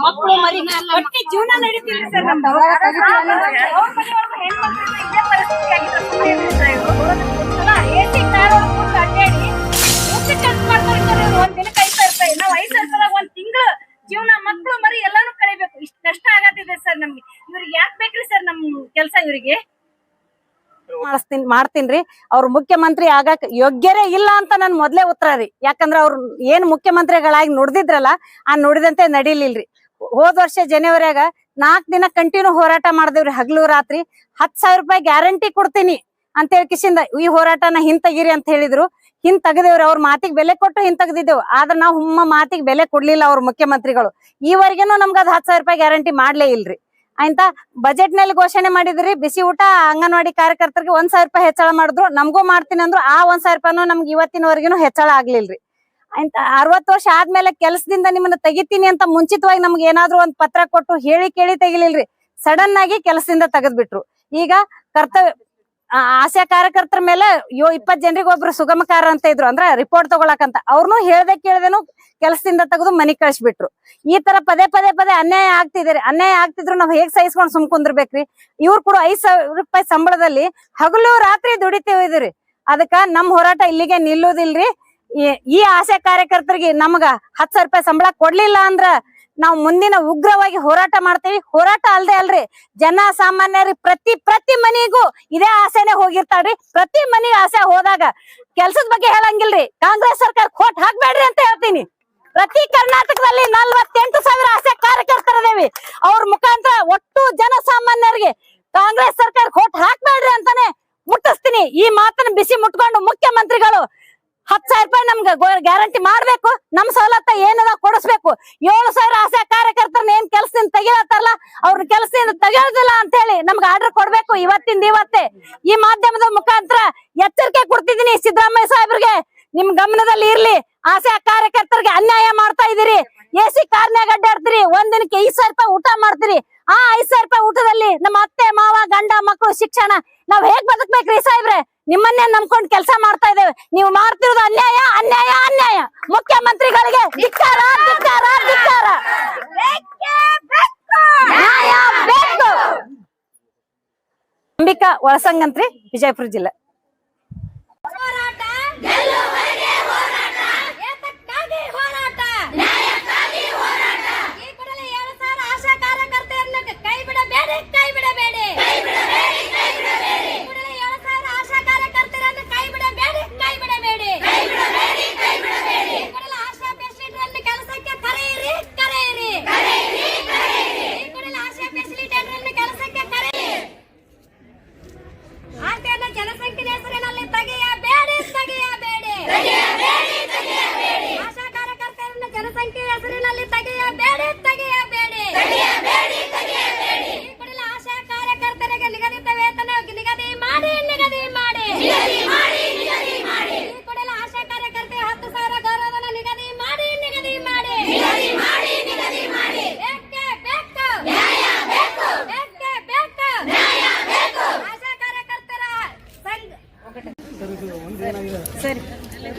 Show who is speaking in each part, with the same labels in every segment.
Speaker 1: ಮಕ್ಕಳು ಮರಿ ಒಟ್ಟಿ ಜೀವನ ನಡೀತಿಲ್ಲ ಸರ್. ಒಂದ್ ದಿನಕ್ಕೆ 5,000 ರೂಪಾಯಿ, ನಾವ್ 5,000 ರೂಪಾಯಿ ಒಂದ್ ತಿಂಗಳು ಜೀವನ ಮಕ್ಕಳು ಮರಿ ಎಲ್ಲಾನು ಕಳಿಬೇಕು. ಇಷ್ಟ ಕಷ್ಟ ಆಗತ್ತಿದೆ ಸರ್ ನಮ್ಗೆ. ಇವ್ರಿಗೆ ಯಾಕೆ ಬೇಕ್ರಿ ಸರ್ ನಮ್ ಕೆಲ್ಸ? ಇವರಿಗೆ
Speaker 2: ಮಾಡ್ತೀನ್ರಿ. ಅವ್ರು ಮುಖ್ಯಮಂತ್ರಿ ಆಗಕ್ ಯೋಗ್ಯರೇ ಇಲ್ಲ ಅಂತ ನನ್ ಮೊದ್ಲೇ ಉತ್ತರ ರೀ. ಯಾಕಂದ್ರ ಅವ್ರು ಏನ್ ಮುಖ್ಯಮಂತ್ರಿಗಳಾಗಿ ನುಡ್ದಿದ್ರಲ್ಲ ಆ ನುಡಿದಂತೆ ನಡೀಲಿಲ್ರಿ. ಹೋದ್ ವರ್ಷ ಜನವರಿಯಾಗ 4 ದಿನ ಕಂಟಿನ್ಯೂ ಹೋರಾಟ ಮಾಡಿದೇವ್ರಿ, ಹಗಲು ರಾತ್ರಿ. 10,000 ರೂಪಾಯಿ ಗ್ಯಾರಂಟಿ ಕೊಡ್ತೀನಿ ಅಂತ ಹೇಳಿ ಕಿಶಿಂದ ಈ ಹೋರಾಟನ ಹಿಂತಗಿರಿ ಅಂತ ಹೇಳಿದ್ರು. ಹಿಂತಗದೇವ್ರಿ. ಅವ್ರ ಮಾತಿಗೆ ಬೆಲೆ ಕೊಟ್ಟು ಹಿಂತಗದಿದ್ದೇವ್. ಆದ್ರ ನಾವ್ ಮಾತಿಗೆ ಬೆಲೆ ಕೊಡ್ಲಿಲ್ಲ ಅವ್ರ ಮುಖ್ಯಮಂತ್ರಿಗಳು. ಈವರೆಗೇನು ನಮ್ಗ ಅದ್ 10,000 ರೂಪಾಯಿ ಗ್ಯಾರಂಟಿ ಮಾಡ್ಲೇ ಇಲ್ರಿ. ಅಂತ ಬಜೆಟ್ ನಲ್ಲಿ ಘೋಷಣೆ ಮಾಡಿದ್ರಿ. ಬಿಸಿ ಊಟ ಅಂಗನವಾಡಿ ಕಾರ್ಯಕರ್ತರಿಗೆ 1,000 ರೂಪಾಯಿ ಹೆಚ್ಚಳ ಮಾಡಿದ್ರು. ನಮಗೂ ಮಾಡ್ತೀನಿ ಅಂದ್ರು. ಆ 1,000 ರೂಪಾಯಿನೂ ನಮ್ಗೆ ಇವತ್ತಿನವರೆಗೂ ಹೆಚ್ಚಳ ಆಗ್ಲಿಲ್ರಿ. ಅಂತ 60 ವರ್ಷ ಆದ್ಮೇಲೆ ಕೆಲಸದಿಂದ ನಿಮ್ಮನ್ನ ತೆಗಿತೀನಿ ಅಂತ ಮುಂಚಿತವಾಗಿ ನಮ್ಗೆ ಏನಾದ್ರು ಒಂದ್ ಪತ್ರ ಕೊಟ್ಟು ಹೇಳಿ ಕೇಳಿ ತೆಗಿಲಿಲ್ರಿ. ಸಡನ್ ಆಗಿ ಕೆಲಸದಿಂದ ತೆಗೆದ್ಬಿಟ್ರು. ಈಗ ಕರ್ತವ್ಯ ಆಶಾ ಕಾರ್ಯಕರ್ತರ ಮೇಲೆ 20 ಜನರಿಗೆ ಒಬ್ರು ಸುಗಮಕಾರ ಅಂತ ಇದ್ರು, ಅಂದ್ರ ರಿಪೋರ್ಟ್ ತಗೊಳಕಂತ. ಅವ್ರನ್ನು ಹೇಳ್ದೆ ಕೇಳ್ದೇನು ಕೆಲಸದಿಂದ ತೆಗೆದು ಮನಿಗ್ ಕಳಿಸ್ಬಿಟ್ರು. ಈ ತರ ಪದೇ ಪದೇ ಪದೇ ಅನ್ಯಾಯ ಆಗ್ತಿದ್ರಿ. ಅನ್ಯಾಯ ಆಗ್ತಿದ್ರು ನಾವ್ ಹೇಗ್ ಸಹಿಸ್ಕೊಂಡ್ ಸುಮ್ಕುಂದಿರ್ಬೇಕ್ರಿ? ಇವ್ರು ಕೂಡ 5,000 ರೂಪಾಯಿ ಸಂಬಳದಲ್ಲಿ ಹಗಲು ರಾತ್ರಿ ದುಡಿತೇವಿದ್ರಿ. ಅದಕ್ಕ ನಮ್ ಹೋರಾಟ ಇಲ್ಲಿಗೆ ನಿಲ್ಲುದಿಲ್ರಿ. ಈ ಆಶಾ ಕಾರ್ಯಕರ್ತರಿಗೆ ನಮ್ಗ 10,000 ರೂಪಾಯಿ ಸಂಬಳ ಕೊಡ್ಲಿಲ್ಲ ಅಂದ್ರ ನಾವ್ ಮುಂದಿನ ಉಗ್ರವಾಗಿ ಹೋರಾಟ ಮಾಡ್ತೇವಿ. ಹೋರಾಟ ಅಲ್ದೆ ಅಲ್ರಿ, ಜನ ಸಾಮಾನ್ಯರಿಗೆ ಪ್ರತಿ ಮನಿಗೂ ಇದೇ ಆಸೆನೆ ಹೋಗಿರ್ತಾಳ್ರಿ. ಪ್ರತಿ ಮನಿಗೆ ಆಸೆ ಹೋದಾಗ ಕೆಲ್ಸದ ಬಗ್ಗೆ ಹೇಳಂಗಿಲ್ರಿ. ಕಾಂಗ್ರೆಸ್ ಸರ್ಕಾರ ಕೋಟ್ ಹಾಕ್ಬೇಡ್ರಿ ಅಂತ ಹೇಳ್ತೀನಿ. ಪ್ರತಿ ಕರ್ನಾಟಕದಲ್ಲಿ 48,000 ಆಸೆ ಕಾರ್ಯಕರ್ತರದೇವಿ. ಅವ್ರ ಮುಖಾಂತರ ಒಟ್ಟು ಜನ ಸಾಮಾನ್ಯರಿಗೆ ಕಾಂಗ್ರೆಸ್ ಸರ್ಕಾರ ಕೋಟ್ ಹಾಕ್ಬೇಡ್ರಿ ಅಂತಾನೆ ಮುಟ್ಟಿಸ್ತೀನಿ. ಈ ಮಾತನ್ನ ಬಿಸಿ ಮುಟ್ಕೊಂಡು ಮುಖ್ಯಮಂತ್ರಿಗಳು 10,000 ರೂಪಾಯಿ ನಮ್ಗೆ ಗ್ಯಾರಂಟಿ ಮಾಡ್ಬೇಕು. ನಮ್ ಸವಲತ್ತ ಏನದ ಕೊಡಿಸ್ಬೇಕು. 7,000 ಆಸೆ ಕಾರ್ಯಕರ್ತರನ್ನ ಏನ್ ಕೆಲಸದಿಂದ ತೆಗಿಲತ್ತಾರಲ್ಲ ಅವ್ರ ಕೆಲಸದಿಂದ ತೆಗಿಯೋದಿಲ್ಲ ಅಂತ ಹೇಳಿ ನಮ್ಗೆ ಆರ್ಡರ್ ಕೊಡ್ಬೇಕು ಇವತ್ತಿಂದ ಇವತ್ತೇ. ಈ ಮಾಧ್ಯಮದ ಮುಖಾಂತರ ಎಚ್ಚರಿಕೆ ಕೊಡ್ತಿದ್ದೀನಿ ಸಿದ್ದರಾಮಯ್ಯ ಸಾಹೇಬ್ರಿಗೆ. ನಿಮ್ ಗಮನದಲ್ಲಿ ಇರ್ಲಿ. ಆಸೆ ಕಾರ್ಯಕರ್ತರಿಗೆ ಅನ್ಯಾಯ ಮಾಡ್ತಾ ಇದೀರಿ. AC ಕಾರ್ನ್ಯಾಗ ಅಡ್ಡಾಡ್ತೀರಿ. ಒಂದಿನಕ್ಕೆ 5,000 ರೂಪಾಯಿ ಊಟ ಮಾಡ್ತೀರಿ. ಆ 5,000 ರೂಪಾಯಿ ಊಟದಲ್ಲಿ ನಮ್ಮ ಅತ್ತೆ ಮಾವ ಗಂಡ ಮಕ್ಕಳು ಶಿಕ್ಷಣ ನಾವ್ ಹೇಗ್ ಬದುಕ್ಬೇಕ್ರಿ ಸಾಹೇಬ್ರೆ? ನಿಮ್ಮನ್ನೇ ನಂಬ್ಕೊಂಡ್ ಕೆಲಸ ಮಾಡ್ತಾ ಇದ್ದೇವೆ. ನೀವು ಮಾಡ್ತಿರೋದು ಅನ್ಯಾಯ ಅನ್ಯಾಯ ಅನ್ಯಾಯ. ಮುಖ್ಯಮಂತ್ರಿಗಳಿಗೆ ಧಿಕ್ಕಾರ ಧಿಕ್ಕಾರ ಧಿಕ್ಕಾರ. ನ್ಯಾಯ ಬೇಕು. ಅಂಬಿಕಾ ಒಳಸಂಗಂತ್ರಿ, ವಿಜಯಪುರ ಜಿಲ್ಲೆ.
Speaker 1: ಹೋರಾಟ ಗೆಲ್ಲುವರೆಗೆ ಹೋರಾಟ, ಏತಕ್ಕಾಗಿ ಹೋರಾಟ, ನ್ಯಾಯಕ್ಕಾಗಿ ಹೋರಾಟ. ಈ ಕೂಡಲೇ 7,000 ಆಶಾ ಕಾರ್ಯಕರ್ತರನ್ನು ಕೈ ಬಿಡಬೇಡಿ, ಕೈ ಬಿಡಬೇಡಿ, ಕೈ ಬಿಡಬೇಡಿ, ಕೈ ಬಿಡಬೇಡಿ. ಈ ಕೂಡಲೇ 7,000 ಆಶಾ ಕಾರ್ಯಕರ್ತರನ್ನು ಕೈ ಬಿಡಬೇಡಿ, ಕೈ ಬಿಡಬೇಡಿ, ಕೈ ಬಿಡಬೇಡಿ, ಕೈ ಬಿಡಬೇಡಿ. ಈ ಕೂಡಲೇ ಆಶಾ ಫೆಸಿಲಿಟೇಟರ್ನ ಕೆಲಸಕ್ಕೆ ಕರೆಯಿರಿ, ಕರೆಯಿರಿ, ಕರೆಯಿರಿ, ಕರೆಯಿರಿ. ಈ ಕೂಡಲೇ ಆಶಾ ಫೆಸಿಲಿಟೇಟರ್ನ ಕೆಲಸಕ್ಕೆ ಕರೆಯಿರಿ. ಆರ್ಟಿಯನ್ನು ಜನಸಂಖ್ಯೆ ಹೆಸರಿನಲ್ಲಿ ತೆಗೆಯಬೇಡಿ, ತೆಗೆಯಬೇಡಿ, ತೆಗೆಯಬೇಡಿ, ತೆಗೆಯಬೇಡಿ. ಆಶಾ ಕಾರ್ಯಕರ್ತರನ್ನು ಜನಸಂಖ್ಯೆ ಹೆಸರಿನಲ್ಲಿ ತೆಗೆಯಬೇಡಿ, ತೆಗೆಯಬೇಡಿ, ತೆಗೆಯಬೇಡಿ, ತೆಗೆಯಬೇಡಿ. ಈ ಕೂಡಲೇ ಆಶಾ ಕಾರ್ಯಕರ್ತರಿಗೆ ನಿಗದಿತ ವೇತನ ನಿಗದಿ ಮಾಡಿ, ನಿಗದಿ ಮಾಡಿ, ನಿಗದಿ ಮಾಡಿ, ನಿಗದಿ ಮಾಡಿ. ಈ ಕೂಡಲೇ ಆಶಾ ಕಾರ್ಯಕರ್ತರಿಗೆ 10,000 ಗೌರವಧನ ನಿಗದಿ ಮಾಡಿ, ನಿಗದಿ ಮಾಡಿ, ನಿಗದಿ ಮಾಡಿ, ನಿಗದಿ ಮಾಡಿ. ಬೇಕೇ ಬೇಕು ನ್ಯಾಯ ಬೇಕು, ಬೇಕೇ ಬೇಕು ನ್ಯಾಯ ಬೇಕು. ಆಶಾ ಕಾರ್ಯಕರ್ತರ ಸಂಘ
Speaker 2: ಸರಿ,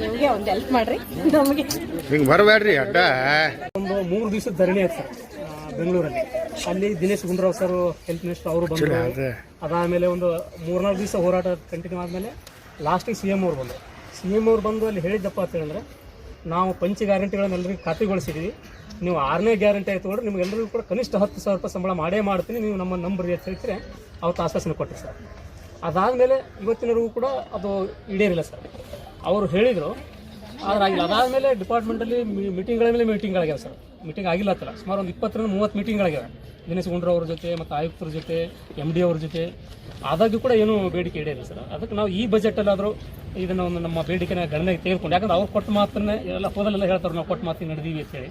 Speaker 2: ನಿಮ್ಗೆ ಒಂದ್ ಹೆಲ್ಪ್ ಮಾಡ್ರಿ. ನಮ್ಗೆ
Speaker 3: ಹಿಂಗ್ ಬರಬೇಡ್ರಿ ಅಡ್ಡ.
Speaker 4: ಒಂದು 3 ದಿವಸದ ಧರಣಿ ಆಯ್ತು ಸರ್ ಬೆಂಗಳೂರಲ್ಲಿ. ಅಲ್ಲಿ Dinesh Gundu Rao sir health minister ಅವರು ಬಂದರು. ಅದಾದಮೇಲೆ ಒಂದು 3-4 ದಿವಸ ಹೋರಾಟ ಕಂಟಿನ್ಯೂ ಆದಮೇಲೆ ಲಾಸ್ಟಿಗೆ CM ಅವ್ರು ಬಂದರು. CM ಅವ್ರು ಬಂದು ಅಲ್ಲಿ ಹೇಳಿದ್ದಪ್ಪ ಅಂತ ಹೇಳಿದ್ರೆ, ನಾವು ಪಂಚ ಗ್ಯಾರಂಟಿಗಳನ್ನ ಎಲ್ಲರಿಗೂ ಖಾತೆಗೊಳಿಸಿದ್ದೀವಿ. ನೀವು 6ನೇ ಗ್ಯಾರಂಟಿ ಆಯ್ತು ನೋಡ್ರಿ, ನಿಮ್ಗೆಲ್ಲರಿಗೂ ಕೂಡ ಕನಿಷ್ಠ 10,000 ರೂಪಾಯಿ ಸಂಬಳ ಮಾಡೇ ಮಾಡ್ತೀನಿ, ನೀವು ನಮ್ಮ ನಂಬರ್ ಅಂತ ಹೇಳ್ತೀರಿ. ಅವತ್ತು ಆಶ್ವಾಸನೆ ಕೊಟ್ಟರು ಸರ್. ಅದಾದಮೇಲೆ ಇವತ್ತಿನವರೆಗೂ ಕೂಡ ಅದು ಈಡೇರಿಲ್ಲ ಸರ್. ಅವರು ಹೇಳಿದರು, ಆದ್ರೆ ಆಗಿಲ್ಲ. ಅದಾದಮೇಲೆ ಡಿಪಾರ್ಟ್ಮೆಂಟಲ್ಲಿ ಮೀಟಿಂಗ್ಗಳ ಮೇಲೆ ಮೀಟಿಂಗ್ಗಳಾಗ್ಯಾವ ಸರ್. ಮೀಟಿಂಗ್ ಆಗಿಲ್ಲ ಹತ್ತಲ್ಲ, ಸುಮಾರು ಒಂದು 20-30 ಮೀಟಿಂಗ್ಗಳಾಗ್ಯಾವ ದಿನೇಶ್ ಗುಂಡೂರಾವ್ ಅವ್ರ ಜೊತೆ ಮತ್ತು ಆಯುಕ್ತರ ಜೊತೆ, MD ಅವ್ರ ಜೊತೆ. ಆದಾಗ್ಯೂ ಕೂಡ ಏನೂ ಬೇಡಿಕೆ ಈಡೇರಿಲ್ಲ ಸರ್. ಅದಕ್ಕೆ ನಾವು ಈ ಬಜೆಟಲ್ಲಾದರೂ ಇದನ್ನು ಒಂದು ನಮ್ಮ ಬೇಡಿಕೆನ ಗಣನೆಗೆ ತೆಗೆದುಕೊಂಡು, ಯಾಕಂದ್ರೆ ಅವ್ರು ಕೊಟ್ಟ ಮಾತನ್ನೇ ಎಲ್ಲ ಹೋದಲ್ಲೆಲ್ಲ ಹೇಳ್ತಾರೆ, ನಾವು ಕೊಟ್ಟ ಮಾತಿಗೆ ನಡೆದೀವಿ ಅಂತೇಳಿ.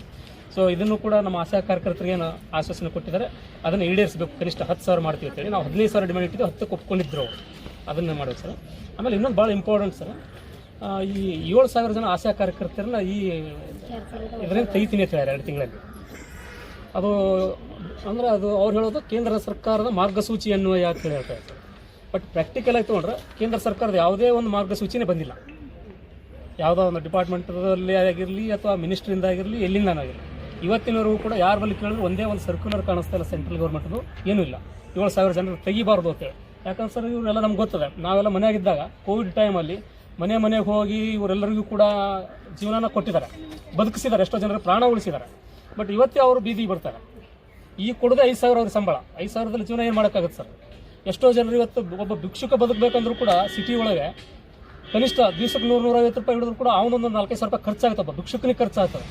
Speaker 4: ಸೊ ಇದನ್ನು ಕೂಡ ನಮ್ಮ ಆಶಾ ಕಾರ್ಯಕರ್ತರಿಗೆ ಏನು ಆಶ್ವಾಸನೆ ಕೊಟ್ಟಿದ್ದಾರೆ ಅದನ್ನು ಈಡೇರಿಸಬೇಕು. ಕನಿಷ್ಠ 10,000 ಮಾಡ್ತೀವಿ ಅಂತೇಳಿ. ನಾವು 15,000 ಡಿಮ್ಯಾಂಡ್ ಇಟ್ಟಿದ್ದು, 10ಕ್ಕೆ ಒಪ್ಕೊಂಡಿದ್ರು ಅವರು. ಅದನ್ನೇ ಮಾಡಬೇಕು ಸರ್. ಆಮೇಲೆ ಇನ್ನೊಂದು ಭಾಳ ಇಂಪಾರ್ಟೆಂಟ್ ಸರ್, ಈ 7,000 ಜನ ಆಶಾ ಕಾರ್ಯಕರ್ತರನ್ನ ಈ ಇದರಿಂದ ತೆಗಿತೀನಿ ಅಂತ ಹೇಳ್ಯಾರ 2 ತಿಂಗಳಲ್ಲಿ. ಅದು ಅಂದರೆ ಅದು ಅವ್ರು ಹೇಳೋದು ಕೇಂದ್ರ ಸರ್ಕಾರದ ಮಾರ್ಗಸೂಚಿ ಅನ್ನುವ ಯಾಕೆ ಹೇಳ್ತಾ ಇರ್ತಾರೆ. ಬಟ್ ಪ್ರಾಕ್ಟಿಕಲ್ ಆಗಿ ತೊಗೊಂಡ್ರೆ ಕೇಂದ್ರ ಸರ್ಕಾರದ ಯಾವುದೇ ಒಂದು ಮಾರ್ಗಸೂಚಿನೇ ಬಂದಿಲ್ಲ. ಯಾವುದೋ ಒಂದು ಡಿಪಾರ್ಟ್ಮೆಂಟಲ್ಲಿ ಆಗಿರಲಿ ಅಥವಾ ಮಿನಿಸ್ಟ್ರಿಂದ ಆಗಿರಲಿ, ಎಲ್ಲಿಂದನಾಗಿರಲಿ ಇವತ್ತಿನವರೆಗೂ ಕೂಡ ಯಾರ ಬಳಿ ಕೇಳಿದ್ರು ಒಂದೇ ಒಂದು ಸರ್ಕ್ಯುಲರ್ ಕಾಣಿಸ್ತಾ ಇಲ್ಲ ಸೆಂಟ್ರಲ್ ಗೌರ್ಮೆಂಟ್ದು, ಏನೂ ಇಲ್ಲ. 7,000 ಜನರು ತೆಗಿಬಾರ್ದು ಅಂತೇಳಿ. ಯಾಕಂದ್ರೆ ಸರ್ ಇವರೆಲ್ಲ ನಮ್ಗೆ ಗೊತ್ತದೆ, ನಾವೆಲ್ಲ ಮನೆಯಾಗಿದ್ದಾಗ ಕೋವಿಡ್ ಟೈಮಲ್ಲಿ ಮನೆಗೆ ಹೋಗಿ ಇವರೆಲ್ಲರಿಗೂ ಕೂಡ ಜೀವನನ ಕೊಟ್ಟಿದ್ದಾರೆ, ಬದುಕಿಸಿದ್ದಾರೆ, ಎಷ್ಟೋ ಜನರು ಪ್ರಾಣ ಉಳಿಸಿದ್ದಾರೆ. ಬಟ್ ಇವತ್ತೇ ಅವರು ಬೀದಿಗೆ ಬರ್ತಾರೆ. ಈ ಕೊಡೋದೇ 5,000 ಅವ್ರ ಸಂಬಳ. 5,000ದಲ್ಲಿ ಜೀವನ ಏನು ಮಾಡೋಕ್ಕಾಗುತ್ತೆ ಸರ್? ಎಷ್ಟೋ ಜನರು ಇವತ್ತು ಒಬ್ಬ ಭಿಕ್ಷುಕ ಬದುಕಬೇಕಂದ್ರೂ ಕೂಡ ಸಿಟಿ ಒಳಗೆ ಕನಿಷ್ಠ ದಿವಸಕ್ಕೆ 100-150 ರೂಪಾಯಿ ಹಿಡಿದ್ರು ಕೂಡ ಅವನೊಂದು 4,000 ರೂಪಾಯಿ ಖರ್ಚಾಗುತ್ತೆ, ಒಬ್ಬ ಭಿಕ್ಷುಕನಿಗೆ ಖರ್ಚಾಗ್ತದೆ.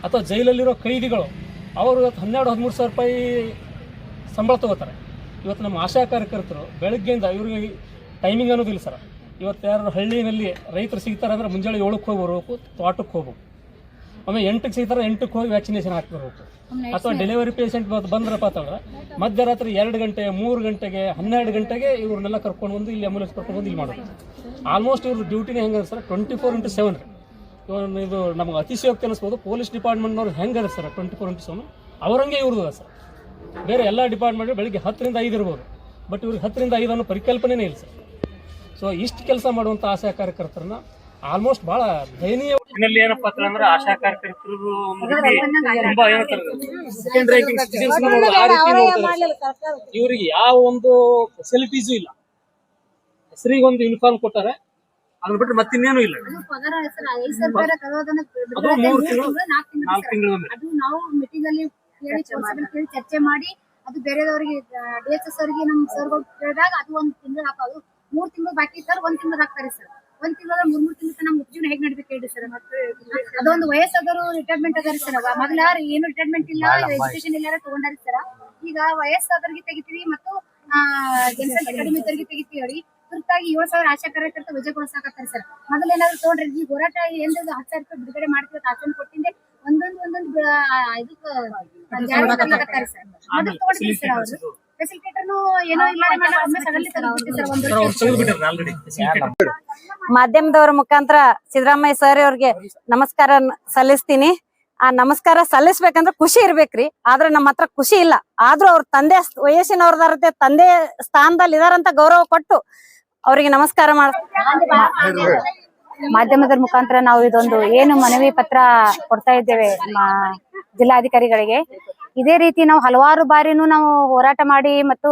Speaker 4: ಅಥವಾ ಜೈಲಲ್ಲಿರೋ ಕೈದಿಗಳು ಅವರು ಇವತ್ತು 12-13 ಸಾವಿರ ರೂಪಾಯಿ ಸಂಬಳ ತೊಗೋತಾರೆ. ಇವತ್ತು ನಮ್ಮ ಆಶಾ ಕಾರ್ಯಕರ್ತರು ಬೆಳಗ್ಗೆಯಿಂದ ಇವ್ರಿಗೆ ಟೈಮಿಂಗ್ ಅನ್ನೋದಿಲ್ಲ ಸರ್. ಇವತ್ತು ಯಾರು ಹಳ್ಳಿನಲ್ಲಿ ರೈತರು ಸಿಗ್ತಾರೆ ಅಂದರೆ ಮುಂಜಾನೆ 7ಕ್ಕೆ ಹೋಗಿ ಬರಬೇಕು, ತೋಟಕ್ಕೆ ಹೋಗ್ಬೇಕು. ಆಮೇಲೆ 8ಕ್ಕೆ ಸಿಗ್ತಾರೆ, 8ಕ್ಕೆ ಹೋಗಿ ವ್ಯಾಕ್ಸಿನೇಷನ್ ಹಾಕಿ ಬರಬೇಕು. ಅಥವಾ ಡೆಲಿವರಿ ಪೇಷಂಟ್ ಬಂದ್ರಪ್ಪ ಅಂತಂದ್ರೆ ಮಧ್ಯರಾತ್ರಿ 2 ಗಂಟೆ 3 ಗಂಟೆಗೆ 12 ಗಂಟೆಗೆ ಇವ್ರನ್ನೆಲ್ಲ ಕರ್ಕೊಂಡು ಬಂದು ಇಲ್ಲಿ ಆಂಬುಲೆನ್ಸ್ ಕರ್ಕೊಂಡು ಬಂದು ಇಲ್ಲಿ ಮಾಡೋದು. ಆಲ್ಮೋಸ್ಟ್ ಇವ್ರ ಡ್ಯೂಟಿನೇ ಹೆಂಗೆ ಸರ್ 24/7. ಇದು ನಮ್ಗೆ ಅತಿಶಯೋಕ್ತಿ ಅನ್ನಿಸ್ಬೋದು. ಪೊಲೀಸ್ ಡಿಪಾರ್ಟ್ಮೆಂಟ್ನವ್ರು ಹೆಂಗದ ಸರ್ 24/7 ಅವರಂಗೆ ಇವ್ರದ್ದು ಸರ್. ಬೇರೆ ಎಲ್ಲ ಡಿಪಾರ್ಟ್ಮೆಂಟ್ ಬೆಳಿಗ್ಗೆ 10ರಿಂದ 5 ಇರ್ಬೋದು, ಬಟ್ ಇವ್ರಿಗೆ 10ರಿಂದ 5 ಅನ್ನೋ ಪರಿಕಲ್ಪನೆನೇ ಇಲ್ಲ ಸರ್. ಸೊ ಇಷ್ಟು ಕೆಲಸ ಮಾಡುವಂಥ ಆಶಾ ಕಾರ್ಯಕರ್ತರನ್ನ ಆಲ್ಮೋಸ್ಟ್ ಭಾಳ ದಯನೀಯ. ಇನ್ನಲ್ಲಿ ಏನಪ್ಪಾ ಅಂತಂದ್ರೆ ಆಶಾ ಕಾರ್ಯಕರ್ತರು ತುಂಬಾ ಸೆಕೆಂಡ್ ರ್ಯಾಂಕಿಂಗ್ ಸಿಟಿಜನ್ಸ್ ಆ ರೀತಿ ನೋಡ್ತಾರೆ. ಇವ್ರಿಗೆ ಯಾವ ಒಂದು ಫೆಸಿಲಿಟೀಸು ಇಲ್ಲ. ಹೆಸರಿಗೆ ಒಂದು ಯೂನಿಫಾರ್ಮ್ ಕೊಟ್ಟಾರೆ, ಅದನ್ನ ಬಿಟ್ಟರೆ ಮತ್ತಿನ್ನೇನು ಇಲ್ಲ. ಅದು 3 ತಿಂಗಳು 4 ತಿಂಗಳು
Speaker 1: ಅದು ನಾವು ಮೀಟಿಂಗ್ ಅಲ್ಲಿ ಕೇಳಿ ಚರ್ಚೆ ಮಾಡಿ ಅದು ಬೇರೆದವರಿಗೆ DHS ಅವರಿಗೆ ನಮ್ಮ ಸರ್ ಕೇಳಿದಾಗ ಅದು 1 ತಿಂಗಳು ಹಾಕೋದು 3 ತಿಂಗಳು ಬಾಕಿ ಇರ್ತಾರೆ, 1 ತಿಂಗಳು ಹಾಕ್ತಾರೆ ಸರ್. 1 ತಿಂಗಳ 3 ತಿಂಗಳು ನಮ್ಮ ಜೀವನ ಹೇಗೆ ನಡಿಬೇಕು ಹೇಳಿ ಸರ್. ಮತ್ತೆ ಅದೊಂದು ವಯಸ್ಸಾದರು ರಿಟೈರ್ಮೆಂಟ್ ಅದಾರಿ ಸರ್. ಮೊದಲ ಏನು ರಿಟೈರ್ಮೆಂಟ್ ಇಲ್ಲ, ಎಜುಕೇಶನ್ ಇಲ್ಲ ತಗೊಂಡಾರಿ ಸರ್. ಈಗ ವಯಸ್ಸಾದವ್ರಿಗೆ ತೆಗಿತೀವಿ ಮತ್ತು ಜನಸಂಖ್ಯೆ ಕಡಿಮೆ ಇದ್ದವರಿಗೆ ತೆಗಿತೀವಿ ಹೇಳಿ ತುರ್ತಾಗಿ 7,000 ಆಶಾ ಕಾರ್ಯಕರ್ತ ವಜಾಗೊಳಿಸಾಕತ್ತಾರೆ ಸರ್. ಮೊದಲು ಏನಾದ್ರು ತಗೊಂಡ್ರಿ ಈ ಹೋರಾಟ ಏನು 10,000 ರೂಪಾಯಿ ಬಿಡುಗಡೆ ಮಾಡ್ತೀವಿ ಆಸನ ಕೊಟ್ಟಿಂದೆ ಒಂದೊಂದು ಇದಕ್ಕೆ ಜಾರಿ ಮಾಡ್ಲಾಕತ್ತಾರೆ ಸರ್. ಮೊದಲು ತಗೊಂಡಿದ್ದೀವಿ ಸರ್. ಅವರು ಫೆಸಿಲಿಟೇಟರ್ನು ಏನೋ ಇಲ್ಲ ಒಮ್ಮೆ ಸಡನ್ಲಿ ಸರ್.
Speaker 2: ಮಾಧ್ಯಮದವರ ಮುಖಾಂತರ ಸಿದ್ದರಾಮಯ್ಯ ಸರ್ ಅವ್ರಿಗೆ ನಮಸ್ಕಾರ ಸಲ್ಲಿಸ್ತೀನಿ. ಆ ನಮಸ್ಕಾರ ಸಲ್ಲಿಸ್ಬೇಕಂದ್ರೆ ಖುಷಿ ಇರ್ಬೇಕ್ರಿ, ಆದ್ರೆ ನಮ್ಮ ಹತ್ರ ಖುಷಿ ಇಲ್ಲ. ಆದ್ರೂ ಅವ್ರ ತಂದೆ ವಯಸ್ಸಿನವ್ರದಾರತೆ ತಂದೆ ಸ್ಥಾನದಲ್ಲಿ ಇದಾರಂತ ಗೌರವ ಕೊಟ್ಟು ಅವ್ರಿಗೆ ನಮಸ್ಕಾರ ಮಾಧ್ಯಮದ ಮುಖಾಂತರ ನಾವು ಇದೊಂದು ಏನು ಮನವಿ ಪತ್ರ ಕೊಡ್ತಾ ಇದ್ದೇವೆ ಜಿಲ್ಲಾಧಿಕಾರಿಗಳಿಗೆ. ಇದೇ ರೀತಿ ನಾವು ಹಲವಾರು ಬಾರಿನೂ ನಾವು ಹೋರಾಟ ಮಾಡಿ ಮತ್ತು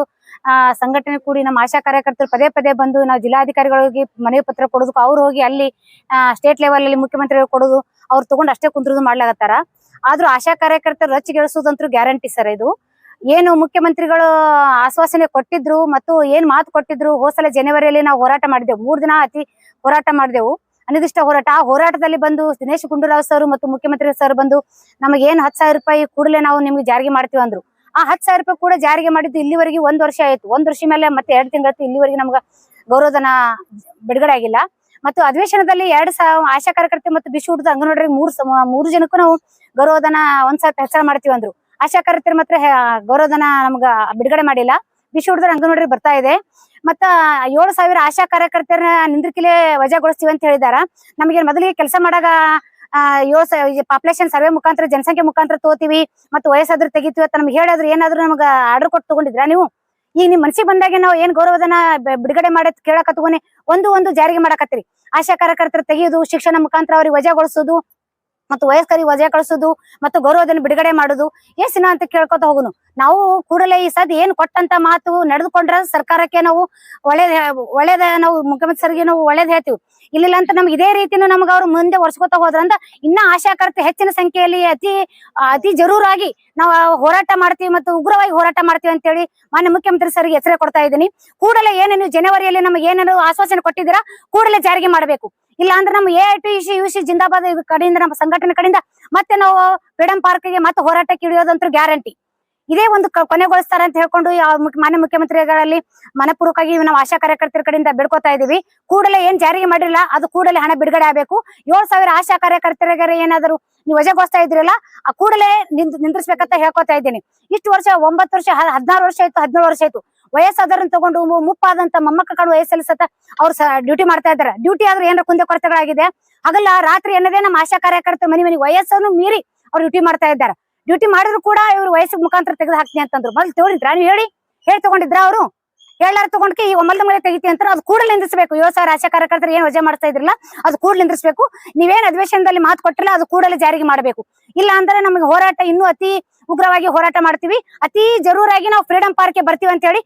Speaker 2: ಸಂಘಟನೆ ಕೂಡಿ ನಮ್ಮ ಆಶಾ ಕಾರ್ಯಕರ್ತರು ಪದೇ ಬಂದು ನಾವು ಜಿಲ್ಲಾಧಿಕಾರಿಗಳಿಗೆ ಮನವಿ ಪತ್ರ ಕೊಡೋದಕ್ಕೆ ಅವ್ರು ಹೋಗಿ ಅಲ್ಲಿ ಸ್ಟೇಟ್ ಲೆವೆಲ್ ಅಲ್ಲಿ ಮುಖ್ಯಮಂತ್ರಿಗಳು ಕೊಡೋದು ಅವ್ರು ತಗೊಂಡು ಅಷ್ಟೇ ಕುಂತ್ರುದು ಮಾಡ್ಲಾಗತ್ತಾರ. ಆದ್ರೂ ಆಶಾ ಕಾರ್ಯಕರ್ತರು ರೊಚ್ಚಿಗೆಳಿಸೋದಂತೂ ಗ್ಯಾರಂಟಿ ಸರ್. ಇದು ಏನು ಮುಖ್ಯಮಂತ್ರಿಗಳು ಆಶ್ವಾಸನೆ ಕೊಟ್ಟಿದ್ರು ಮತ್ತು ಏನ್ ಮಾತು ಕೊಟ್ಟಿದ್ರು, ಹೋಸಲ ಜನವರಿಯಲ್ಲಿ ನಾವು ಹೋರಾಟ ಮಾಡಿದೆವು, 3 ದಿನ ಅತಿ ಹೋರಾಟ ಮಾಡಿದೆವು, ಅನಿರ್ದಿಷ್ಟ ಹೋರಾಟ. ಆ ಹೋರಾಟದಲ್ಲಿ ಬಂದು ದಿನೇಶ್ ಗುಂಡೂರಾವ್ ಸರ್ ಮತ್ತು ಮುಖ್ಯಮಂತ್ರಿ ಸರ್ ಬಂದು ನಮಗೆ ಏನ್ 10,000 ರೂಪಾಯಿ ಕೂಡಲೇ ನಾವು ನಿಮ್ಗೆ ಜಾರಿಗೆ ಮಾಡ್ತೀವಿ ಅಂದ್ರು. ಆ 10,000 ರೂಪಾಯಿ ಕೂಡ ಜಾರಿಗೆ ಮಾಡಿದ್ದು ಇಲ್ಲಿವರೆಗೆ 1 ವರ್ಷ ಆಯ್ತು. 1 ವರ್ಷ ಮೇಲೆ ಮತ್ತೆ 2 ತಿಂಗಳು ಇಲ್ಲಿವರೆಗೆ ನಮ್ಗೆ ಗೌರವಧನ ಬಿಡುಗಡೆ ಆಗಿಲ್ಲ. ಮತ್ತು ಅಧಿವೇಶನದಲ್ಲಿ 2,000 ಆಶಾ ಕಾರ್ಯಕರ್ತೆ ಮತ್ತು ಬಿಸಿ ಊಟದ ಅಂಗನವಾಡಿ 3 ಜನಕ್ಕೂ ನಾವು ಗೌರವಧನ 1 ಸಾವಿರ ಹೆಚ್ಚಳ ಮಾಡ್ತೀವಿ ಅಂದ್ರು. ಆಶಾ ಕಾರ್ಯಕರ್ತರು ಮಾತ್ರ ಗೌರವಧನ ನಮ್ಗ ಬಿಡುಗಡೆ ಮಾಡಿಲ್ಲ. ಬಿಸಿ ಊಟದ ಅಂಗನವಾಡಿ ಬರ್ತಾ ಇದೆ. ಮತ್ತ 7,000 ಆಶಾ ಕಾರ್ಯಕರ್ತರ ನಿಂದ್ರಿಕೆಲೆ ವಜಾಗೊಳಿಸ್ತೀವಿ ಅಂತ ಹೇಳಿದಾರ. ನಮಗೆ ಮೊದಲಿಗೆ ಕೆಲಸ ಮಾಡಾಗ 7,000 ಪಾಪ್ಯುಲೇಷನ್ ಸರ್ವೆ ಮುಖಾಂತರ ಜನಸಂಖ್ಯೆ ಮುಖಾಂತರ ತಗೋತೀವಿ ಮತ್ತು ವಯಸ್ಸಾದ್ರು ತೆಗಿತೀವಿ ಅಂತ ನಮ್ಗೆ ಹೇಳಿದ್ರು. ಏನಾದ್ರು ನಮ್ಗೆ ಆರ್ಡರ್ ಕೊಟ್ಟು ತಗೊಂಡಿದ್ರ ನೀವು? ಈಗ ನಿಮ್ ಮನಸ್ಸಿಗೆ ಬಂದಾಗೆ ನಾವು ಏನ್ ಗೌರವಧನ ಬಿಡುಗಡೆ ಮಾಡಿ ಕೇಳಕ ತಗೋನೆ ಒಂದು ಜಾರಿಗೆ ಮಾಡಕತ್ತೀರಿ. ಆಶಾ ಕಾರ್ಯಕರ್ತರು ತೆಗೆಯುವುದು, ಶಿಕ್ಷಣ ಮುಖಾಂತರ ಅವ್ರಿಗೆ ವಜಾಗೊಳಿಸೋದು ಮತ್ತು ವಯಸ್ಕರಿಗೆ ವಜಾ ಕಳಿಸೋದು ಮತ್ತು ಗೌರವಧನ ಬಿಡುಗಡೆ ಮಾಡುದು ಎಷ್ಟಿನ ಅಂತ ಕೇಳ್ಕೊತ ಹೋಗುನು. ನಾವು ಕೂಡಲೇ ಈ ಸದ್ ಏನ್ ಕೊಟ್ಟಂತ ಮಾತು ನಡೆದುಕೊಂಡ್ರ ಸರ್ಕಾರಕ್ಕೆ ನಾವು ಒಳ್ಳೇದ ನಾವು ಮುಖ್ಯಮಂತ್ರಿ ಸರ್ಗೆ ನಾವು ಒಳ್ಳೇದ್ ಹೇಳ್ತೀವಿ. ಇಲ್ಲ ಅಂತ ನಮ್ಗೆ ಇದೇ ರೀತಿನೂ ನಮ್ಗೆ ಅವ್ರು ಮುಂದೆ ಒರ್ಸ್ಕೊತ ಹೋದ್ರಂತ ಇನ್ನ ಆಶಾಕರ್ತೆ ಹೆಚ್ಚಿನ ಸಂಖ್ಯೆಯಲ್ಲಿ ಅತಿ ಜರೂರಾಗಿ ನಾವು ಹೋರಾಟ ಮಾಡ್ತೀವಿ ಮತ್ತು ಉಗ್ರವಾಗಿ ಹೋರಾಟ ಮಾಡ್ತೀವಿ ಅಂತ ಹೇಳಿ ಮಾನ್ಯ ಮುಖ್ಯಮಂತ್ರಿ ಸರ್ಗೆ ಎಚ್ಚರಿಕೆ ಕೊಡ್ತಾ ಇದ್ದೀನಿ. ಕೂಡಲೇ ಏನೇನು ಜನವರಿಯಲ್ಲಿ ನಮಗೆ ಏನೇನು ಆಶ್ವಾಸನೆ ಕೊಟ್ಟಿದ್ದೀರಾ ಕೂಡಲೇ ಜಾರಿಗೆ ಮಾಡಬೇಕು. ಇಲ್ಲ ಅಂದ್ರೆ ನಮ್ಮ AITUC ಜಿಂದಾಬಾದ್ ಕಡೆಯಿಂದ ನಮ್ಮ ಸಂಘಟನೆ ಕಡೆಯಿಂದ ಮತ್ತೆ ನಾವು ಫ್ರೀಡಂ ಪಾರ್ಕ್ಗೆ ಮತ್ತೆ ಹೋರಾಟಕ್ಕೆ ಇಳಿಯೋದಂತೂ ಗ್ಯಾರಂಟಿ. ಇದೇ ಒಂದು ಕೊನೆಗೊಳಿಸ್ತಾರೆ ಅಂತ ಹೇಳ್ಕೊಂಡು ಮಾನ್ಯ ಮುಖ್ಯಮಂತ್ರಿಗಳಲ್ಲಿ ಮನಪೂರ್ವಕವಾಗಿ ನಾವು ಆಶಾ ಕಾರ್ಯಕರ್ತರ ಕಡೆಯಿಂದ ಬೇಡ್ಕೊತಾ ಇದೀವಿ. ಕೂಡಲೇ ಏನ್ ಜಾರಿಗೆ ಮಾಡಿರಲ್ಲ ಅದು ಕೂಡಲೇ ಹಣ ಬಿಡುಗಡೆ ಆಗಬೇಕು. 7,000 ಆಶಾ ಕಾರ್ಯಕರ್ತರಿಗೆ ಏನಾದ್ರು ನೀವು ವಜಾಗೊಳಿಸ್ತಾ ಇದ್ರಲ್ಲ ಆ ಕೂಡಲೇ ನಿಂದ್ರಿಸ್ಬೇಕಂತ ಹೇಳ್ಕೊತಾ ಇದ್ದೀನಿ. ಇಷ್ಟು ವರ್ಷ 9 ವರ್ಷ 16 ವರ್ಷ ಆಯ್ತು 17 ವರ್ಷ ಆಯ್ತು ವಯಸ್ಸಾದವ್ರನ್ನ ತಗೊಂಡು ಮುಪ್ಪಾದಂತ ಮೊಮ್ಮಕ್ಕ ಕಾಡು ವಯಸ್ಸಲ್ಲಿ ಸತ ಅವ್ರು ಡ್ಯೂಟಿ ಮಾಡ್ತಾ ಇದ್ದಾರೆ. ಡ್ಯೂಟಿ ಆದ್ರೆ ಏನಾರ ಕುಂದೆ ಕೊರತೆಗಳಾಗಿದೆ. ಹಗಲ ರಾತ್ರಿ ಅನ್ನೋದೇ ನಮ್ಮ ಆಶಾ ಕಾರ್ಯಕರ್ತರ ಮನೆ ವಯಸ್ಸನ್ನು ಮೀರಿ ಅವ್ರು ಡ್ಯೂಟಿ ಮಾಡ್ತಾ ಇದ್ದಾರೆ. ಡ್ಯೂಟಿ ಮಾಡಿದ್ರು ಕೂಡ ಇವ್ರು ವಯಸ್ಸಿಗೆ ಮುಖಾಂತರ ತೆಗೆದು ಹಾಕ್ತೀನಿ ಅಂತಂದ್ರು. ಮೊದಲು ತಗೊಂಡಿದ್ರ ನೀವು ಹೇಳಿ ತಗೊಂಡಿದ್ರ ಅವರು
Speaker 3: ಹೇಳಾರ ತಗೊಂಡ್ಕೆ ಈ ಒಮ್ಮಲ್ದ ಮೇಲೆ ತೆಗಿತಿ ಅಂತ ಅದು ಕೂಡಲೇ ನಿಂದಿಸಬೇಕು. 7,000 ಆಶಾ ಕಾರ್ಯಕರ್ತರು ಏನ್ ವಜಾ ಮಾಡ್ತಾ ಇದ್ರಲ್ಲ ಅದು ಕೂಡಲೇ ನಿಂದಿಸಬೇಕು. ನೀವೇನ್ ಅಧಿವೇಶನದಲ್ಲಿ ಮಾತು ಕೊಟ್ಟಿಲ್ಲ ಅದು ಕೂಡಲೇ ಜಾರಿಗೆ ಮಾಡಬೇಕು. ಇಲ್ಲ ಅಂದ್ರೆ ನಮಗೆ ಹೋರಾಟ ಇನ್ನೂ ಅತಿ ಉಗ್ರವಾಗಿ ಹೋರಾಟ ಮಾಡ್ತೀವಿ. ಅತಿ ಜರೂರಾಗಿ ನಾವು ಫ್ರೀಡಂ ಪಾರ್ಕ್ ಬರ್ತೀವಿ ಅಂತ ಹೇಳಿ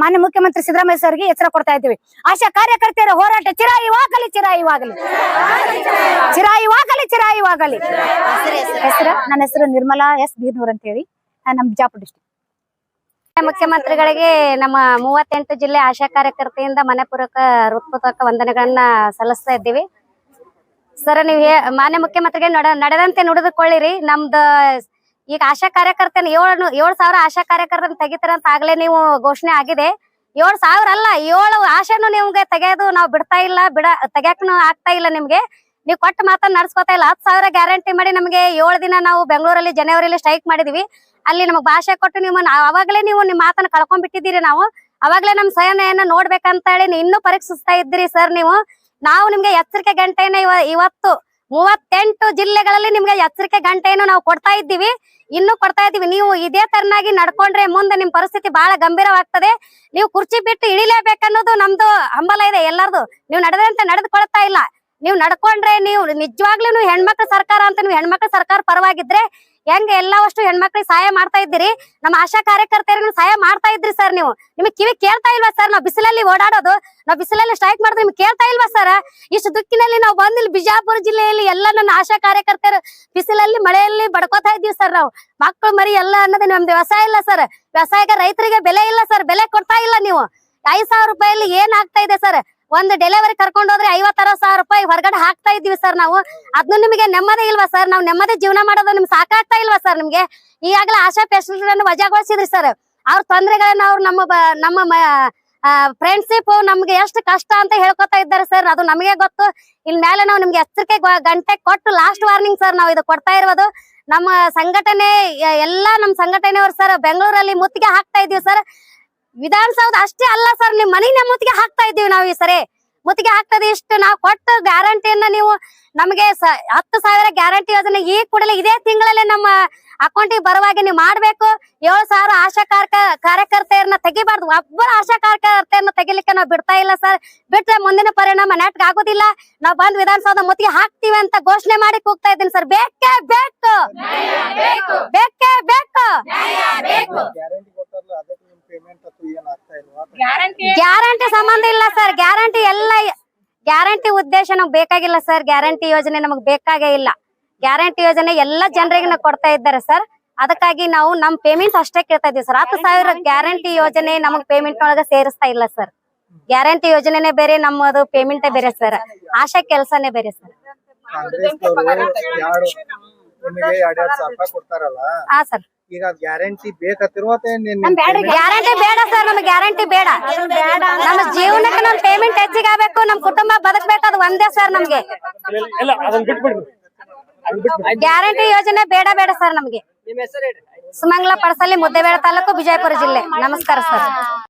Speaker 3: ಮಾನ್ಯ ಮುಖ್ಯಮಂತ್ರಿ ಸಿದ್ದರಾಮಯ್ಯ ಸರ್ಗೆ ಎಚ್ಚರ ಕೊಡ್ತಾ ಇದ್ದೀವಿ. ಆಶಾ ಕಾರ್ಯಕರ್ತೆಯರ ಹೋರಾಟ ಚಿರಾಯುವಾಗಲಿ, ಚಿರಾಯುವಾಗಲಿ, ಚಿರಾಯುವಾಗಲಿ, ಚಿರಾಯುವಾಗಲಿ. ಹೆಸರು ನನ್ನ ಹೆಸರು ನಿರ್ಮಲಾ ಎಸ್ ಬೀರ್ನೂರ್ ಅಂತ ಹೇಳಿ, ನಮ್ಮ ಬಿಜಾಪುರ ಡಿಸ್ಟ್ರಿಕ್ಟ್.
Speaker 1: ಮುಖ್ಯಮಂತ್ರಿಗಳಿಗೆ ನಮ್ಮ 38 ಜಿಲ್ಲೆ ಆಶಾ ಕಾರ್ಯಕರ್ತೆಯಿಂದ ಮನೆಪೂರ್ವಕ ಹೃತ್ಪೂರ್ವಕ ವಂದನೆಗಳನ್ನ ಸಲ್ಲಿಸ್ತಾ ಇದ್ದೀವಿ. ಸರ್, ನೀವು ಮಾನ್ಯ ಮುಖ್ಯಮಂತ್ರಿಗೆ ನಡೆದಂತೆ ನುಡಿದುಕೊಳ್ಳಿರಿ. ನಮ್ದು ಈಗ ಆಶಾ ಕಾರ್ಯಕರ್ತನ 7,000 ಆಶಾ ಕಾರ್ಯಕರ್ತನ ತೆಗಿತಾರ ಅಂತ ಆಗ್ಲೇ ನೀವು ಘೋಷಣೆ ಆಗಿದೆ. 7,000 ಅಲ್ಲ, 7 ಆಶಾನು ನಿಮ್ಗೆ ತೆಗೆಯೋದು ನಾವು ಬಿಡ್ತಾ ಇಲ್ಲ, ತೆಗ್ಯಾಕನು ಆಗ್ತಾ ಇಲ್ಲ. ನಿಮ್ಗೆ ನೀವು ಕೊಟ್ಟ ಮಾತನ್ನ ನಡ್ಸ್ಕೊತಾ ಇಲ್ಲ. 10,000 ಗ್ಯಾರಂಟಿ ಮಾಡಿ ನಮಗೆ 7 ದಿನ ನಾವು ಬೆಂಗಳೂರಲ್ಲಿ ಜನವರಿಯಲ್ಲಿ ಸ್ಟ್ರೈಕ್ ಮಾಡಿದೀವಿ. ಅಲ್ಲಿ ನಮಗ್ ಭಾಷೆ ಕೊಟ್ಟು ನೀವು ಅವಾಗ್ಲೇ ನೀವು ನಿಮ್ ಮಾತನ್ನ ಕಳ್ಕೊಂಡ್ಬಿಟ್ಟಿದ್ದೀರಿ. ನಾವು ಅವಾಗ್ಲೇ ನಮ್ ಸಹನೆಯನ್ನ ನೋಡ್ಬೇಕಂತ ಹೇಳಿ ಇನ್ನೂ ಪರೀಕ್ಷಿಸ್ತಾ ಇದ್ದೀರಿ ಸರ್ ನೀವು. ನಾವು ನಿಮ್ಗೆ ಎಚ್ಚರಿಕೆ ಗಂಟೆನ ಇವತ್ತು 38 ಜಿಲ್ಲೆಗಳಲ್ಲಿ ನಿಮ್ಗೆ ಎಚ್ಚರಿಕೆ ಗಂಟೆಯನ್ನು ನಾವು ಕೊಡ್ತಾ ಇದ್ದೀವಿ, ಇನ್ನೂ ಕೊಡ್ತಾ ಇದ್ದೀವಿ. ನೀವು ಇದೇ ತರನಾಗಿ ನಡ್ಕೊಂಡ್ರೆ ಮುಂದೆ ನಿಮ್ ಪರಿಸ್ಥಿತಿ ಬಹಳ ಗಂಭೀರವಾಗ್ತದೆ. ನೀವು ಕುರ್ಚಿ ಬಿಟ್ಟು ಇಳಿಲೇಬೇಕನ್ನೋದು ನಮ್ದು ಹಂಬಲ ಇದೆ ಎಲ್ಲರದು. ನೀವು ನಡೆದಂತೆ ನಡೆದುಕೊಳ್ತಾ ಇಲ್ಲ. ನೀವು ನಡ್ಕೊಂಡ್ರೆ ನೀವು ನಿಜವಾಗ್ಲೂ ನೀವು ಹೆಣ್ಮಕ್ಳ ಸರ್ಕಾರ ಅಂತ ನೀವು ಹೆಣ್ಮಕ್ಳ ಸರ್ಕಾರ ಪರವಾಗಿದ್ರೆ ಹೆಂಗೆ ಎಲ್ಲವಷ್ಟು ಹೆಣ್ಮಕ್ಳಿಗೆ ಸಹಾಯ ಮಾಡ್ತಾ ಇದ್ದೀರಿ, ನಮ್ಮ ಆಶಾ ಕಾರ್ಯಕರ್ತೆಯರಿಗೆ ಸಹಾಯ ಮಾಡ್ತಾ ಇದ್ರಿ ಸರ್. ನೀವು ನಿಮಗೆ ಕಿವಿ ಕೇಳ್ತಾ ಇಲ್ವಾ ಸರ್? ನಾವು ಬಿಸಿಲಲ್ಲಿ ಓಡಾಡೋದು, ನಾವು ಬಿಸಿಲಲ್ಲಿ ಸ್ಟ್ರೈಕ್ ಮಾಡೋದು ನಿಮ್ಗೆ ಕೇಳ್ತಾ ಇಲ್ವಾ ಸರ್? ಇಷ್ಟು ದುಃಖಿನಲ್ಲಿ ನಾವು ಬಂದಿಲ್ಲಿ ಬಿಜಾಪುರ ಜಿಲ್ಲೆಯಲ್ಲಿ ಎಲ್ಲ ನನ್ನ ಆಶಾ ಕಾರ್ಯಕರ್ತರು ಬಿಸಿಲಲ್ಲಿ ಮಳೆಯಲ್ಲಿ ಬಡ್ಕೋತಾ ಇದ್ದೀವಿ ಸರ್. ನಾವು ಮಕ್ಕಳು ಮರಿ ಎಲ್ಲ ಅನ್ನೋದು ನಮ್ದು ವ್ಯವಸಾಯ ಇಲ್ಲ ಸರ್. ವ್ಯವಸಾಯಕ್ಕೆ ರೈತರಿಗೆ ಬೆಲೆ ಇಲ್ಲ ಸರ್, ಬೆಲೆ ಕೊಡ್ತಾ ಇಲ್ಲ ನೀವು. 5,000 ರೂಪಾಯಲ್ಲಿ ಏನ್ ಆಗ್ತಾ ಇದೆ ಸರ್? ಒಂದು ಡೆಲಿವರಿ ಕರ್ಕೊಂಡು ಹೋದ್ರೆ 50,000 ರೂಪಾಯಿ ಹೊರಗಡೆ ಹಾಕ್ತಾ ಇದ್ದೀವಿ ಸರ್ ನಾವು. ಅದ್ನು ನಿಮಗೆ ನೆಮ್ಮದಿ ಇಲ್ವಾ ಸರ್? ನಾವು ನೆಮ್ಮದಿ ಜೀವನ ಮಾಡೋದು ನಿಮ್ಗೆ ಸಾಕಾಗ್ತಾ ಇಲ್ವಾ ಸರ್? ನಿಮ್ಗೆ ಈಗಾಗಲೇ ಆಶಾ ಪೇಷಂಟ್ಗಳನ್ನು ವಜಾಗೊಳಿಸಿದ್ರಿ ಸರ್. ಅವ್ರ ತೊಂದರೆಗಳನ್ನ ಅವ್ರು ನಮ್ಮ ಫ್ರೆಂಡ್ಶಿಪ್ ನಮ್ಗೆ ಎಷ್ಟು ಕಷ್ಟ ಅಂತ ಹೇಳ್ಕೊತಾ ಇದ್ದಾರೆ ಸರ್. ಅದು ನಮಗೆ ಗೊತ್ತು. ಇನ್ ಮೇಲೆ ನಾವು ನಿಮ್ಗೆ ಎಚ್ಚರಿಕೆ ಗಂಟೆ ಕೊಟ್ಟು ಲಾಸ್ಟ್ ವಾರ್ನಿಂಗ್ ಸರ್ ನಾವು ಇದು ಕೊಡ್ತಾ ಇರೋದು. ನಮ್ಮ ಸಂಘಟನೆ ಎಲ್ಲಾ ನಮ್ಮ ಸಂಘಟನೆಯವರು ಸರ್ ಬೆಂಗಳೂರಲ್ಲಿ ಮುತ್ತಿಗೆ ಹಾಕ್ತಾ ಇದೀವಿ ಸರ್. ವಿಧಾನಸೌಧ ಅಷ್ಟೇ ಅಲ್ಲ ಸರ್, ನಿಮ್ ಮನೆಯ ಮುತ್ತಿಗೆ ಹಾಕ್ತಾ ಇದ್ದೀವಿ ನಾವು. ಈ ಸರಿ ಮುತ್ತಿಗೆ ಆಗ್ತದೆ. ಇಷ್ಟು ನಾವು ಕೊಟ್ಟು ಗ್ಯಾರಂಟಿಯನ್ನ ನೀವು ನಮಗೆ 10,000 ಗ್ಯಾರಂಟಿ ಯೋಜನೆ ಈ ಕೂಡಲೇ ಇದೇ ತಿಂಗಳಲ್ಲೇ ನಮ್ಮ ಅಕೌಂಟಿಗೆ ಬರುವಾಗಿ ನೀವು ಮಾಡ್ಬೇಕು. 7,000 ಆಶಾ ಕಾರ್ಯಕರ್ತೆಯರನ್ನ ತೆಗಿಬಾರ್ದು. ಒಬ್ಬರ ಆಶಾ ಕಾರ್ಯಕರ್ತೆಯರನ್ನ ತೆಗಿಲಿಕ್ಕೆ ನಾವು ಬಿಡ್ತಾ ಇಲ್ಲ ಸರ್. ಬಿಟ್ರೆ ಮುಂದಿನ ಪರಿಣಾಮ ನೆಟ್ಗೆ ಆಗೋದಿಲ್ಲ. ನಾವು ಬಂದ್ ವಿಧಾನಸೌಧ ಮುತ್ತಿಗೆ ಹಾಕ್ತಿವಿ ಅಂತ ಘೋಷಣೆ ಮಾಡಿ ಕೂಗ್ತಾ ಇದ್ದೀನಿ ಸರ್. ಬೇಕೇ ಬೇಕು, ಬೇಕೇ ಬೇಕು. ಗ್ಯಾರಂಟಿ ಸಂಬಂಧ ಇಲ್ಲ ಸರ್. ಗ್ಯಾರಂಟಿ ಉದ್ದೇಶ ನಮ್ಗೆ ಬೇಕಾಗಿಲ್ಲ ಸರ್. ಗ್ಯಾರಂಟಿ ಯೋಜನೆ ನಮಗ್ ಬೇಕಾಗೇ ಇಲ್ಲ. ಗ್ಯಾರಂಟಿ ಯೋಜನೆ ಎಲ್ಲಾ ಜನರಿಗೆ ಕೊಡ್ತಾ ಇದ್ದಾರೆ ಸರ್. ಅದಕ್ಕಾಗಿ ನಾವು ನಮ್ ಪೇಮೆಂಟ್ ಅಷ್ಟೇ ಕೇಳ್ತಾ ಇದೀವಿ ಸರ್. 10,000 ಗ್ಯಾರಂಟಿ ಯೋಜನೆ ನಮಗ್ ಪೇಮೆಂಟ್ ಒಳಗ ಸೇರಿಸ್ತಾ ಇಲ್ಲ ಸರ್. ಗ್ಯಾರಂಟಿ ಯೋಜನೆನೇ ಬೇರೆ, ನಮ್ಮದು ಪೇಮೆಂಟ್ ಬೇರೆ ಸರ್. ಆಶಾ ಕೆಲ್ಸನೇ ಬೇರೆ ಸರ್. ಹಾ ಸರ್.
Speaker 5: ಈಗ ಗ್ಯಾರಂಟಿ ಬೇಕತ್ತಿರುವ
Speaker 1: ಗ್ಯಾರಂಟಿ ಬೇಡ ಸರ್. ನಮ್ಗೆ ಗ್ಯಾರಂಟಿ ಬೇಡ. ನಮ್ಮ ಜೀವನಕ್ಕೆ ನಮ್ ಪೇಮೆಂಟ್ ಹೆಚ್ಚಿಗೆ ಆಗ್ಬೇಕು, ನಮ್ ಕುಟುಂಬ ಬದುಕಬೇಕು, ಅದು ಒಂದೇ ಸರ್ ನಮ್ಗೆ. ಗ್ಯಾರಂಟಿ ಯೋಜನೆ ಬೇಡ ಸರ್ ನಮ್ಗೆ. ಸುಮಂಗಲ ಪಡಸಲಿ, ಮುದ್ದೇಬೇಡ ತಾಲೂಕು, ಬಿಜಾಪುರ ಜಿಲ್ಲೆ. ನಮಸ್ಕಾರ ಸರ್.